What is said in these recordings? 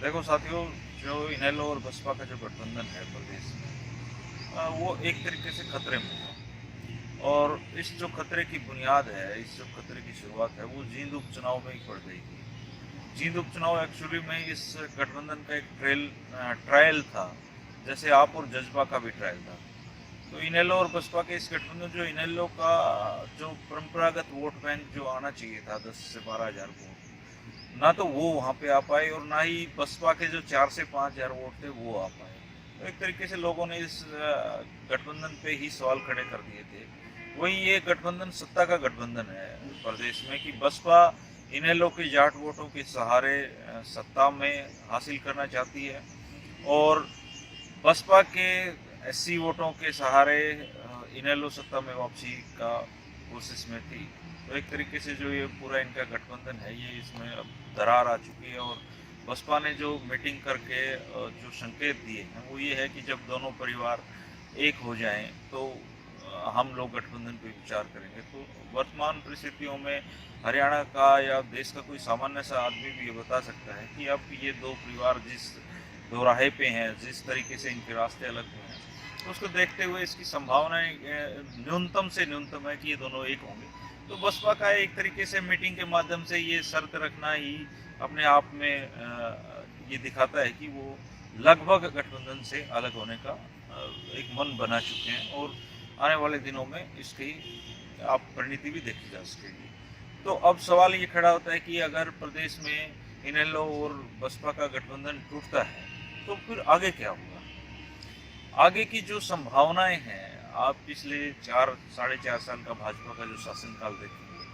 देखो साथियों, जो इनेलो और बसपा का जो गठबंधन है प्रदेश में, वो एक तरीके से खतरे में है। और इस जो खतरे की बुनियाद है, इस जो खतरे की शुरुआत है, वो जींद उपचुनाव में ही पड़ गई थी। जींद उपचुनाव एक्चुअली में इस गठबंधन का एक ट्रायल था, जैसे आप और जज्बा का भी ट्रायल था। तो इनेलो और बसपा के इस गठबंधन, जो इनेलो का जो परंपरागत वोट बैंक जो आना चाहिए था 10 से 12 हज़ार वोट, ना तो वो वहाँ पे आ पाए, और ना ही बसपा के जो 4 से 5 हज़ार वोट थे वो आ पाए। तो एक तरीके से लोगों ने इस गठबंधन पे ही सवाल खड़े कर दिए थे। वही ये गठबंधन सत्ता का गठबंधन है प्रदेश में, कि बसपा इनेलो के जाट वोटों के सहारे सत्ता में हासिल करना चाहती है, और बसपा के एससी वोटों के सहारे इनेलो सत्ता में वापसी का कोशिश में थी। तो एक तरीके से जो ये पूरा इनका गठबंधन है, ये इसमें अब दरार आ चुकी है। और बसपा ने जो मीटिंग करके जो संकेत दिए हैं, वो ये है कि जब दोनों परिवार एक हो जाएं तो हम लोग गठबंधन पे विचार करेंगे। तो वर्तमान परिस्थितियों में हरियाणा का या देश का कोई सामान्य सा आदमी भी ये बता सकता है कि अब ये दो परिवार जिस दोराहे पे हैं, जिस तरीके से इनके रास्ते अलग हुए हैं, तो उसको देखते हुए इसकी संभावनाएं न्यूनतम से न्यूनतम है कि ये दोनों एक होंगे। तो बसपा का एक तरीके से मीटिंग के माध्यम से ये शर्त रखना ही अपने आप में ये दिखाता है कि वो लगभग गठबंधन से अलग होने का एक मन बना चुके हैं, और आने वाले दिनों में इसकी आप परिणति भी देखी जा सकेगी। तो अब सवाल ये खड़ा होता है कि अगर प्रदेश में इनेलो और बसपा का गठबंधन टूटता है तो फिर आगे क्या होगा। आगे की जो संभावनाएं हैं, आप पिछले 4 साढ़े 4 साल का भाजपा का जो शासनकाल देखेंगे,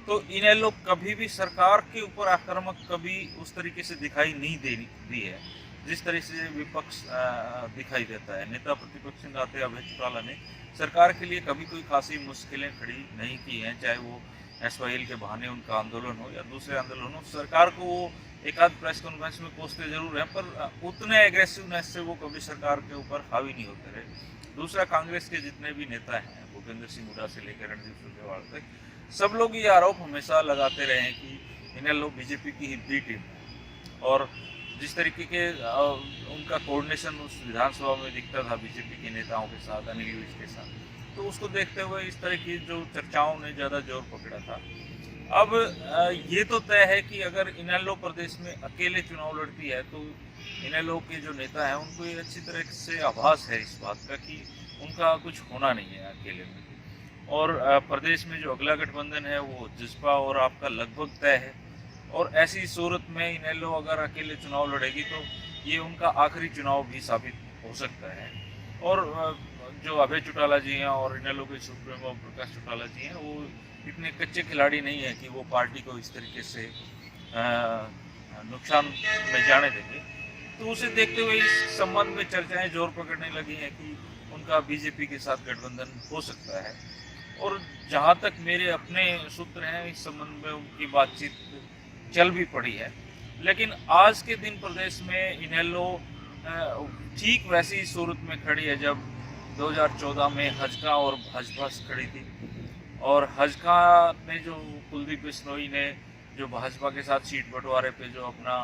तो इनेलो कभी भी सरकार के ऊपर आक्रामक कभी उस तरीके से दिखाई नहीं दी है जिस तरह से विपक्ष दिखाई देता है। नेता प्रतिपक्ष नाते अभय चौटाला ने सरकार के लिए कभी कोई खासी मुश्किलें खड़ी नहीं की हैं, चाहे वो SYL के बहाने उनका आंदोलन हो या दूसरे आंदोलन हो। सरकार को वो एक आध प्रेस कॉन्फ्रेंस में कोसते जरूर हैं, पर उतने एग्रेसिवनेस से वो कभी सरकार के ऊपर हावी नहीं होते रहे। दूसरा, कांग्रेस के जितने भी नेता हैं, भूपेंद्र सिंह हुड्डा से लेकर रणदीप सुरजेवाला तक, सब लोग ये आरोप हमेशा लगाते रहे हैं कि इनेलो बीजेपी की ही बी टीम है। और जिस तरीके के उनका कोऑर्डिनेशन उस विधानसभा में दिखता था बीजेपी के नेताओं के साथ, अनिल विज के साथ, तो उसको देखते हुए इस तरह की जो चर्चाओं ने ज़्यादा जोर पकड़ा था। अब ये तो तय है कि अगर इनेलो प्रदेश में अकेले चुनाव लड़ती है तो इनेलो के जो नेता हैं उनको ये अच्छी तरह से आभास है इस बात का कि उनका कुछ होना नहीं है अकेले में। और प्रदेश में जो अगला गठबंधन है वो जसपा और आपका लगभग तय है। और ऐसी सूरत में इनेलो अगर अकेले चुनाव लड़ेगी तो ये उनका आखिरी चुनाव भी साबित हो सकता है। और जो अभय चौटाला जी हैं और इनेलो के सुप्रीमो प्रकाश चौटाला जी हैं, वो इतने कच्चे खिलाड़ी नहीं है कि वो पार्टी को इस तरीके से नुकसान में जाने देंगे। तो उसे देखते हुए इस संबंध में चर्चाएं जोर पकड़ने लगी हैं कि उनका बीजेपी के साथ गठबंधन हो सकता है। और जहां तक मेरे अपने सूत्र हैं, इस संबंध में उनकी बातचीत चल भी पड़ी है। लेकिन आज के दिन प्रदेश में इनेलो ठीक वैसी सूरत में खड़ी है जब 2014 में हजका और भाजपा खड़ी थी। और हजका ने जो कुलदीप बिश्नोई ने जो भाजपा के साथ सीट बंटवारे पे जो अपना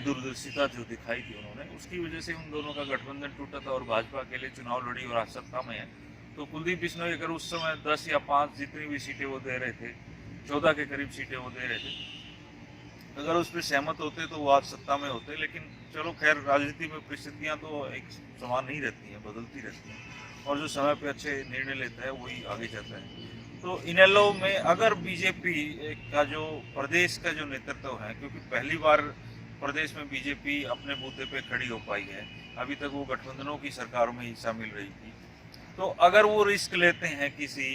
दूरदर्शिता जो दिखाई थी उन्होंने, उसकी वजह से उन दोनों का गठबंधन टूटा था और भाजपा के लिए चुनाव लड़ी और आज सत्ता में है। तो कुलदीप बिश्नोई अगर उस समय 10 या 5 जितनी भी सीटें वो दे रहे थे, 14 के करीब सीटें वो दे रहे थे, अगर उस पर सहमत होते तो वो आज सत्ता में होते। लेकिन चलो खैर, राजनीति में परिस्थितियां तो एक समान नहीं रहती हैं, बदलती रहती हैं, और जो समय पे अच्छे निर्णय लेता है वही आगे जाता है। तो इनेलो में अगर बीजेपी का जो प्रदेश का जो नेतृत्व है, क्योंकि पहली बार प्रदेश में बीजेपी अपने बूते पे खड़ी हो पाई है, अभी तक वो गठबंधनों की सरकारों में हिस्सा मिल रही थी, तो अगर वो रिस्क लेते हैं किसी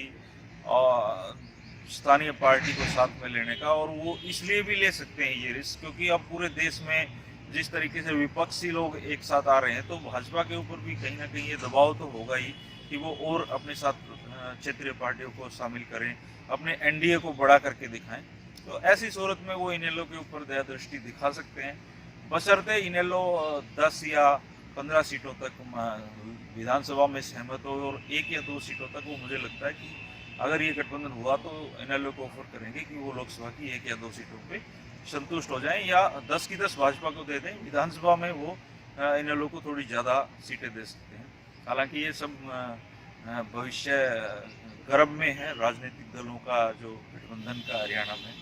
स्थानीय पार्टी को साथ में लेने का, और वो इसलिए भी ले सकते हैं ये रिस्क क्योंकि अब पूरे देश में जिस तरीके से विपक्षी लोग एक साथ आ रहे हैं, तो भाजपा के ऊपर भी कहीं ना कहीं ये दबाव तो होगा ही कि वो और अपने साथ क्षेत्रीय पार्टियों को शामिल करें, अपने एनडीए को बड़ा करके दिखाएं। तो ऐसी सूरत में वो इनेलो के ऊपर दया दृष्टि दिखा सकते हैं, बशर्ते इनेलो 10 या 15 सीटों तक विधानसभा में सहमत हो, और 1 या 2 सीटों तक वो, मुझे लगता है कि अगर ये गठबंधन हुआ तो इनेलो को ऑफर करेंगे कि वो लोकसभा की 1 या 2 सीटों पे संतुष्ट हो जाएं या 10 की 10 भाजपा को दे दें, विधानसभा में वो इनेलो को थोड़ी ज़्यादा सीटें दे सकते हैं। हालांकि ये सब भविष्य गर्भ में है राजनीतिक दलों का जो गठबंधन का हरियाणा में,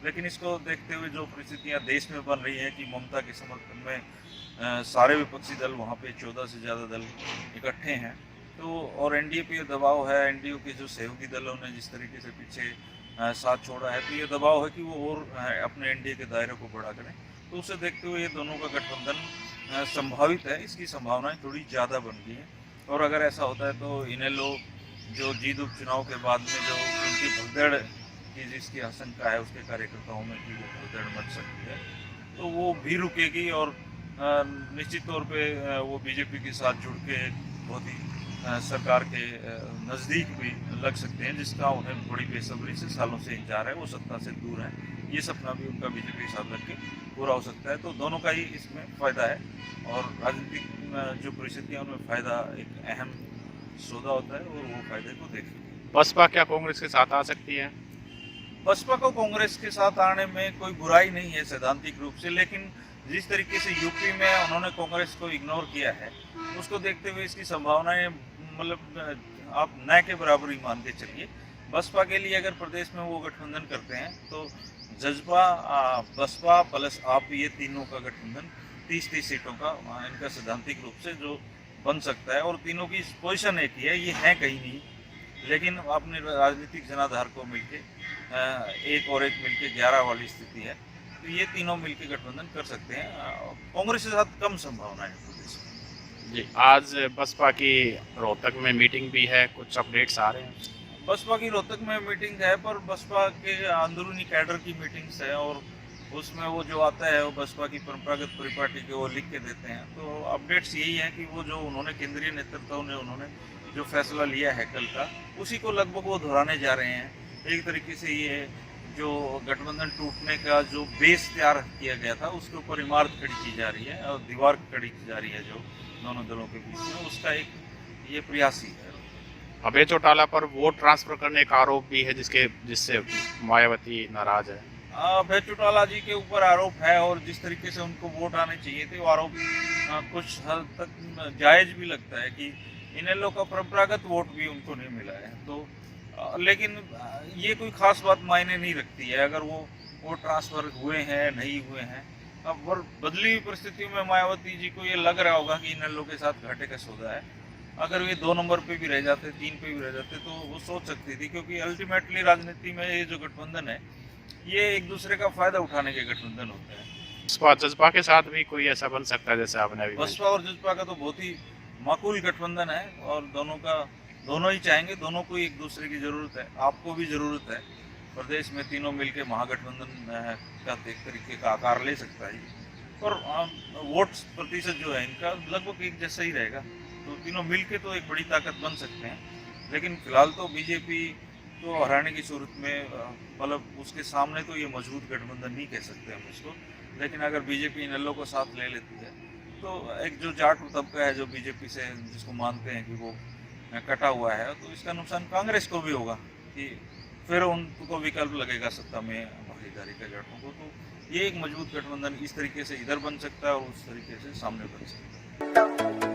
लेकिन इसको देखते हुए जो परिस्थितियां देश में बन रही है कि ममता के समर्थन में सारे विपक्षी दल वहाँ पे 14 से ज़्यादा दल इकट्ठे हैं, तो और एनडीए पे दबाव है, एनडीए के जो सहयोगी दलों ने जिस तरीके से पीछे साथ छोड़ा है, तो ये दबाव है कि वो और अपने एनडीए के दायरे को बड़ा करें। तो उसे देखते हुए ये दोनों का गठबंधन संभावित है, इसकी संभावनाएं थोड़ी ज़्यादा बन गई हैं। और अगर ऐसा होता है तो इनेलो जो जीत उपचुनाव के बाद में जो उनकी भगदड़ की जिसकी आशंका है उसके कार्यकर्ताओं में कि वो भगदड़ मच सकती है, तो वो भी रुकेगी और निश्चित तौर पे वो बीजेपी के साथ जुड़ के बहुत ही सरकार के नज़दीक भी लग सकते हैं, जिसका उन्हें बड़ी बेसब्री से सालों से इंतजार है। वो सत्ता से दूर है, ये सपना भी उनका बीजेपी के साथ लग के पूरा हो सकता है। तो दोनों का ही इसमें फ़ायदा है और राजनीतिक जो परिस्थितियाँ उनमें फ़ायदा एक अहम सौदा होता है और वो फायदे को देखेंगे। बसपा क्या कांग्रेस के साथ आ सकती है? बसपा को कांग्रेस के साथ आने में कोई बुराई नहीं है सैद्धांतिक रूप से, लेकिन जिस तरीके से यूपी में उन्होंने कांग्रेस को इग्नोर किया है, उसको देखते हुए इसकी संभावनाएं मतलब आप न के बराबर ही मान के चलिए। बसपा के लिए अगर प्रदेश में वो गठबंधन करते हैं तो जज्बा बसपा प्लस आप ये तीनों का गठबंधन 30-30 सीटों का इनका सैद्धांतिक रूप से जो बन सकता है, और तीनों की पोजीशन एक ही है, ये है कहीं नहीं, लेकिन अपने राजनीतिक जनाधार को मिलके एक और एक मिलके 11 वाली स्थिति है, तो ये तीनों मिलके गठबंधन कर सकते हैं। कांग्रेस के साथ कम संभावना है प्रदेश में। जी, आज बसपा की रोहतक में मीटिंग भी है, कुछ अपडेट्स आ रहे हैं? बसपा की रोहतक में मीटिंग है, पर बसपा के अंदरूनी कैडर की मीटिंग्स है और उसमें वो जो आता है वो बसपा की परंपरागत परिपाटी के वो लिख के देते हैं। तो अपडेट्स यही है कि वो जो उन्होंने केंद्रीय नेतृत्व ने उन्होंने जो फैसला लिया है कल का, उसी को लगभग वो दोहराने जा रहे हैं। एक तरीके से ये जो गठबंधन टूटने का जो बेस तैयार किया गया था उसके ऊपर इमारत खड़ी की जा रही है और दीवार खड़ी की जा रही है जो दोनों दलों के बीच में, उसका एक ये प्रयास ही है। अभय चौटाला पर वोट ट्रांसफर करने का आरोप भी है जिससे मायावती नाराज है। अभय चौटाला जी के ऊपर आरोप है और जिस तरीके से उनको वोट आने चाहिए थे वो आरोप कुछ हद तक जायज भी लगता है कि इनेलो का परंपरागत वोट भी उनको नहीं मिला है। तो लेकिन ये कोई खास बात मायने नहीं रखती है अगर वो वोट ट्रांसफर हुए हैं नहीं हुए हैं। अब बदली हुई परिस्थितियों में मायावती जी को ये लग रहा होगा कि इनेलो के साथ घाटे का सौदा है। अगर वे 2 नंबर पे भी रह जाते, 3 पे भी रह जाते, तो वो सोच सकती थी, क्योंकि अल्टीमेटली राजनीति में ये जो गठबंधन है ये एक दूसरे का फायदा उठाने के गठबंधन होते हैं। जज्बा के साथ भी कोई ऐसा बन सकता है जैसे आपने अभी? बसपा और जज्बा का तो बहुत ही माकूल गठबंधन है और दोनों ही चाहेंगे, दोनों को एक दूसरे की जरूरत है, आपको भी जरूरत है। प्रदेश में तीनों मिलकर महागठबंधन का एक तरीके का आकार ले सकता है और वोट प्रतिशत जो है इनका लगभग एक जैसा ही रहेगा, तो तीनों मिलके तो एक बड़ी ताकत बन सकते हैं। लेकिन फिलहाल तो बीजेपी तो हराने की सूरत में मतलब उसके सामने तो ये मजबूत गठबंधन नहीं कह सकते हम इसको, लेकिन अगर बीजेपी इनेलो को साथ ले लेती है तो एक जो जाट तबका है जो बीजेपी से जिसको मानते हैं कि वो कटा हुआ है, तो इसका नुकसान कांग्रेस को भी होगा कि फिर उनको विकल्प लगेगा सत्ता में भागीदारी का जाटों को। तो ये एक मजबूत गठबंधन इस तरीके से इधर बन सकता है और उस तरीके से सामने बन सकता है।